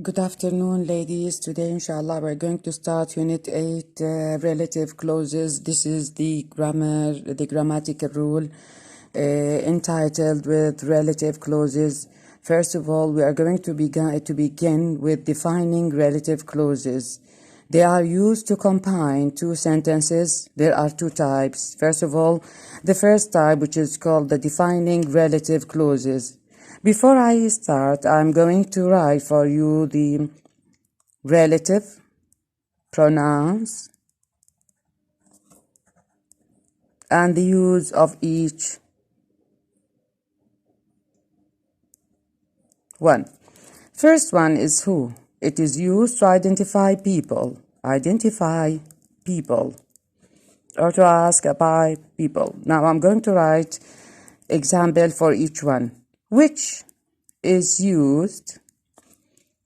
Good afternoon, ladies. Today, inshallah, we're going to start Unit 8, Relative Clauses. This is the grammatical rule entitled with Relative Clauses. First of all, we are going to begin with defining relative clauses. They are used to combine two sentences. There are two types. First of all, the first type, which is called the defining relative clauses. Before I start, I'm going to write for you the relative pronouns and the use of each one. First one is who. It is used to identify people. Identify people. Or to ask about people. Now I'm going to write example for each one. Which is used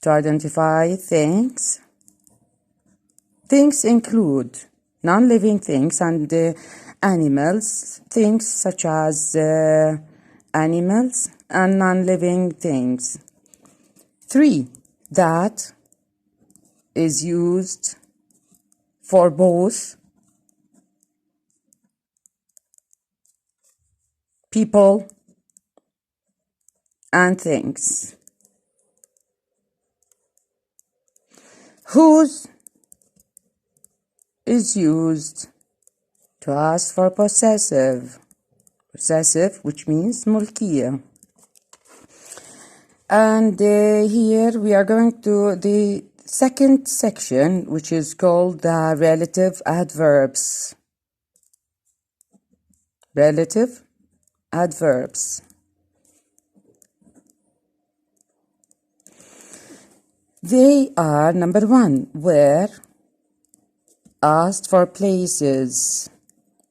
to identify things. Things include non-living things and animals, things such as animals and non-living things. 3. That is used for both people and things. Whose is used to ask for possessive. Possessive, which means mulkiya. And here we are going to the second section, which is called the relative adverbs. Relative adverbs. They are, number 1, where asked for places.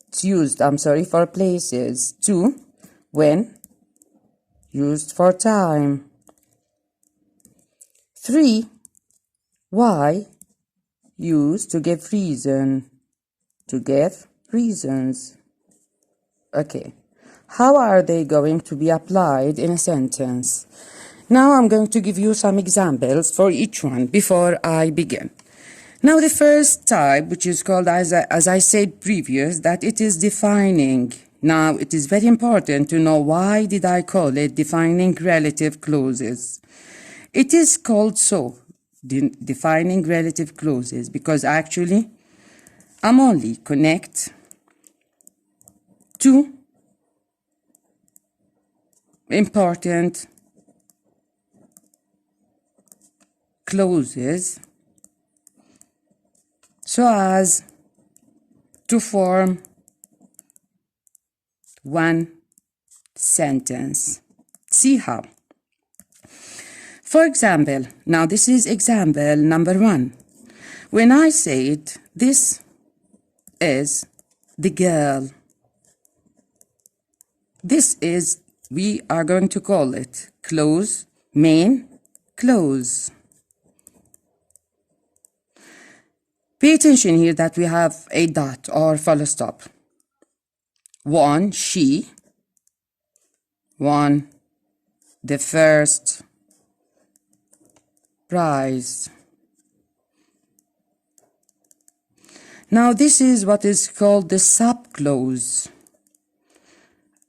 It's used, for places. 2, when used for time. 3, why used to give reason. To give reasons. Okay. How are they going to be applied in a sentence? Now I'm going to give you some examples for each one before I begin. Now the first type, which is called, as I said previous, that it is defining. Now it is very important to know why did I call it defining relative clauses. It is called so, defining relative clauses, because actually I'm only connect two important clauses so as to form one sentence. See how. For example, now this is example number 1. When I said this is the girl, this is, we are going to call it clause, main clause. Pay attention here that we have a dot or full stop. 1, she. 1, the first prize. Now this is what is called the subclause.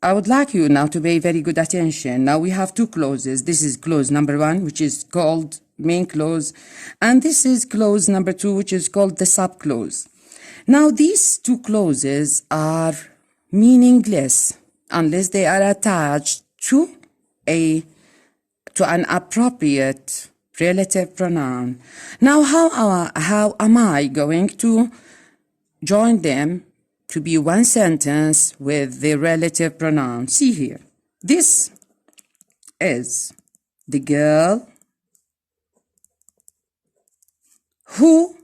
I would like you now to pay very good attention. Now we have two clauses. This is clause number 1, which is called main clause, and this is clause number 2, which is called the subclause. Now these two clauses are meaningless unless they are attached to an appropriate relative pronoun. Now how am I going to join them to be one sentence with the relative pronoun? See here. This is the girl who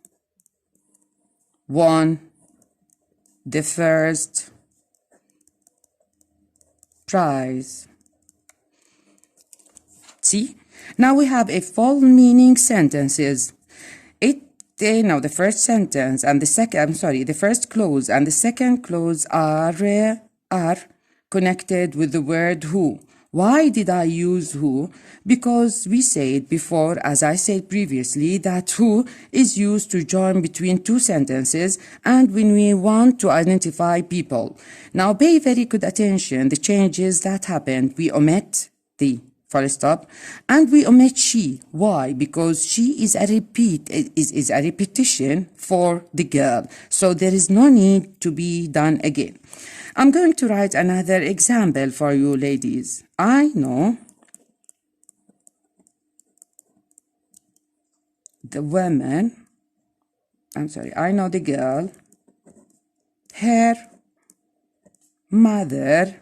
won the first prize. See? Now we have a full meaning sentences. Now the first sentence and the second, the first clause and the second clause are connected with the word who. Why did I use who? Because we said before, as I said previously, that who is used to join between two sentences and when we want to identify people. Now pay very good attention, the changes that happened. We omit the full stop and we omit she. Why? Because she is a is a repetition for the girl. So there is no need to be done again. I'm going to write another example for you ladies. I know the woman, I know the girl, her mother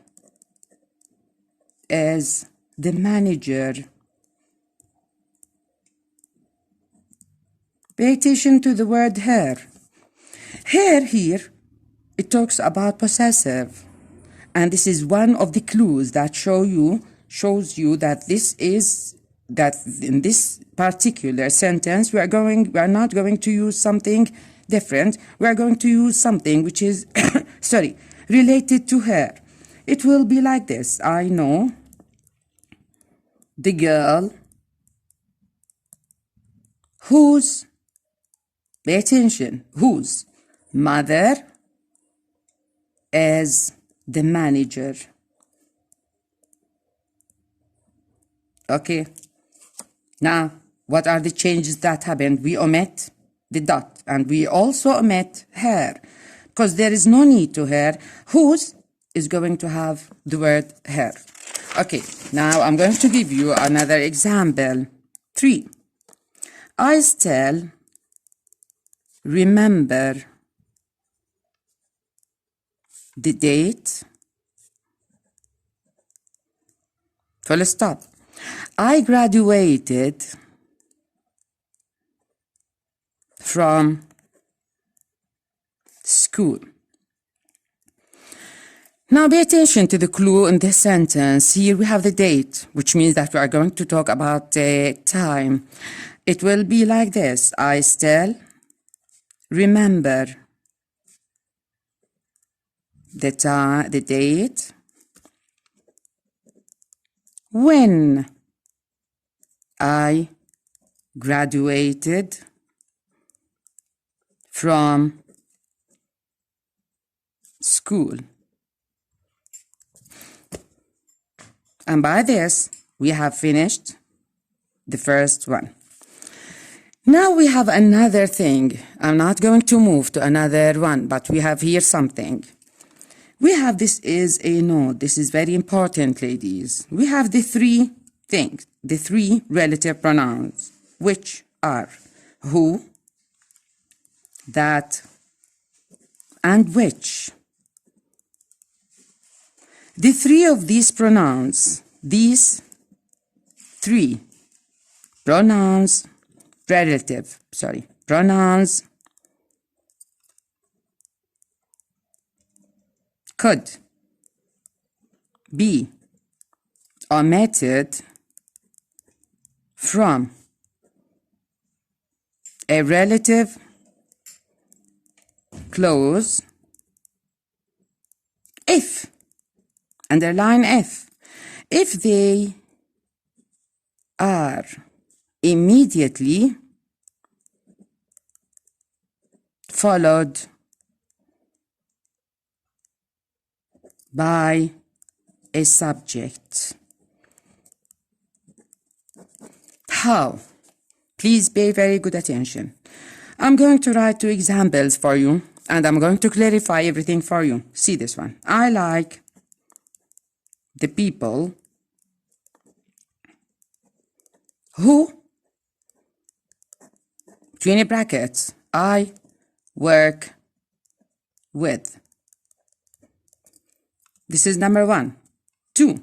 is the manager. Pay attention to the word her. Her here, it talks about possessive. And this is one of the clues that shows you that in this particular sentence we are not going to use something different. We are going to use something which is related to her. It will be like this. I know the girl whose, pay attention, whose mother is the manager. Okay. Now, what are the changes that happened? We omit the dot and we also omit her because there is no need to her. Whose is going to have the word her. Okay, now I'm going to give you another example. 3. I still remember the date, full stop. I graduated from school. Now pay attention to the clue in this sentence. Here we have the date, which means that we are going to talk about the time. It will be like this. I still remember the date when I graduated from school. And by this, we have finished the first one. Now we have another thing. I'm not going to move to another one, but we have here something. We have, this is a note. This is very important, ladies. We have the three things, the three relative pronouns, which are who, that, and which. The three of these pronouns, these three pronouns, pronouns could be omitted from a relative clause if, underline if they are immediately followed by a subject. How? Please pay very good attention. I'm going to write 2 examples for you and I'm going to clarify everything for you. See this one. I like the people who, between brackets, I work with. This is number 1. 2.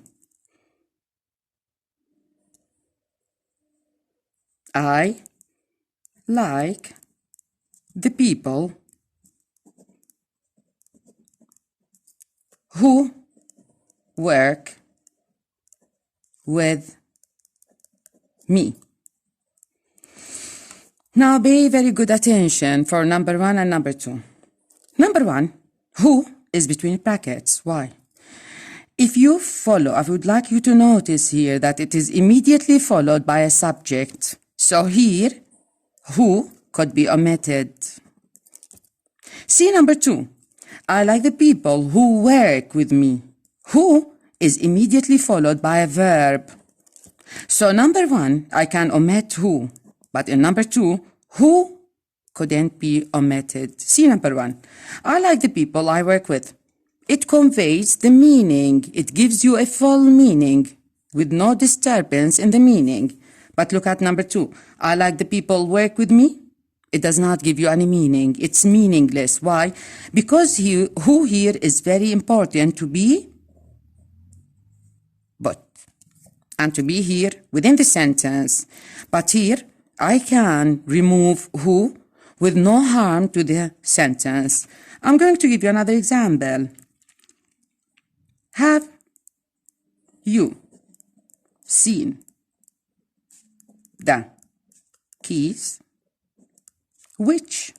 I like the people who work with me. Now pay very good attention for number 1 and number 2. Number 1, who is between brackets. Why? If you follow, I would like you to notice here that it is immediately followed by a subject. So here, who could be omitted. See number 2. I like the people who work with me. Who is immediately followed by a verb. So number 1, I can omit who. But in number 2, who couldn't be omitted. See number 1. I like the people I work with. It conveys the meaning. It gives you a full meaning with no disturbance in the meaning. But look at number 2. I like the people work with me. It does not give you any meaning. It's meaningless. Why? Because who here is very important to be but and to be here within the sentence. But here I can remove who with no harm to the sentence. I'm going to give you another example. Have you seen the keys which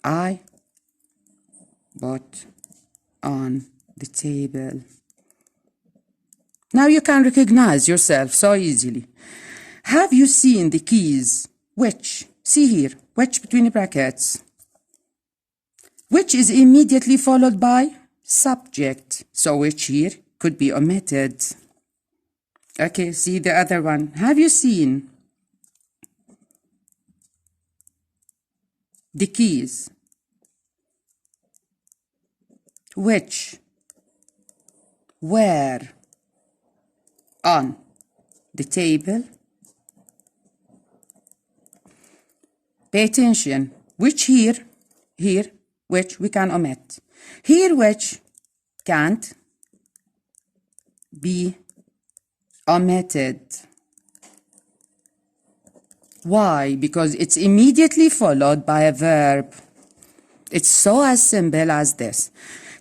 I put on the table? Now you can recognize yourself so easily. Have you seen the keys which? See here, which between the brackets. Which is immediately followed by subject. So which here could be omitted. Okay, see the other one. Have you seen the keys which were on the table? Pay attention. Which here, which we can omit. Here, which can't be omitted. Why? Because it's immediately followed by a verb. It's so as simple as this.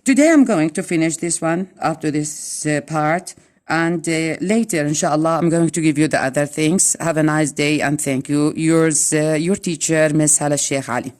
Today I'm going to finish this one after this part. And later, inshallah, I'm going to give you the other things. Have a nice day and thank you. Yours, your teacher, Miss Hala Sheikh Ali.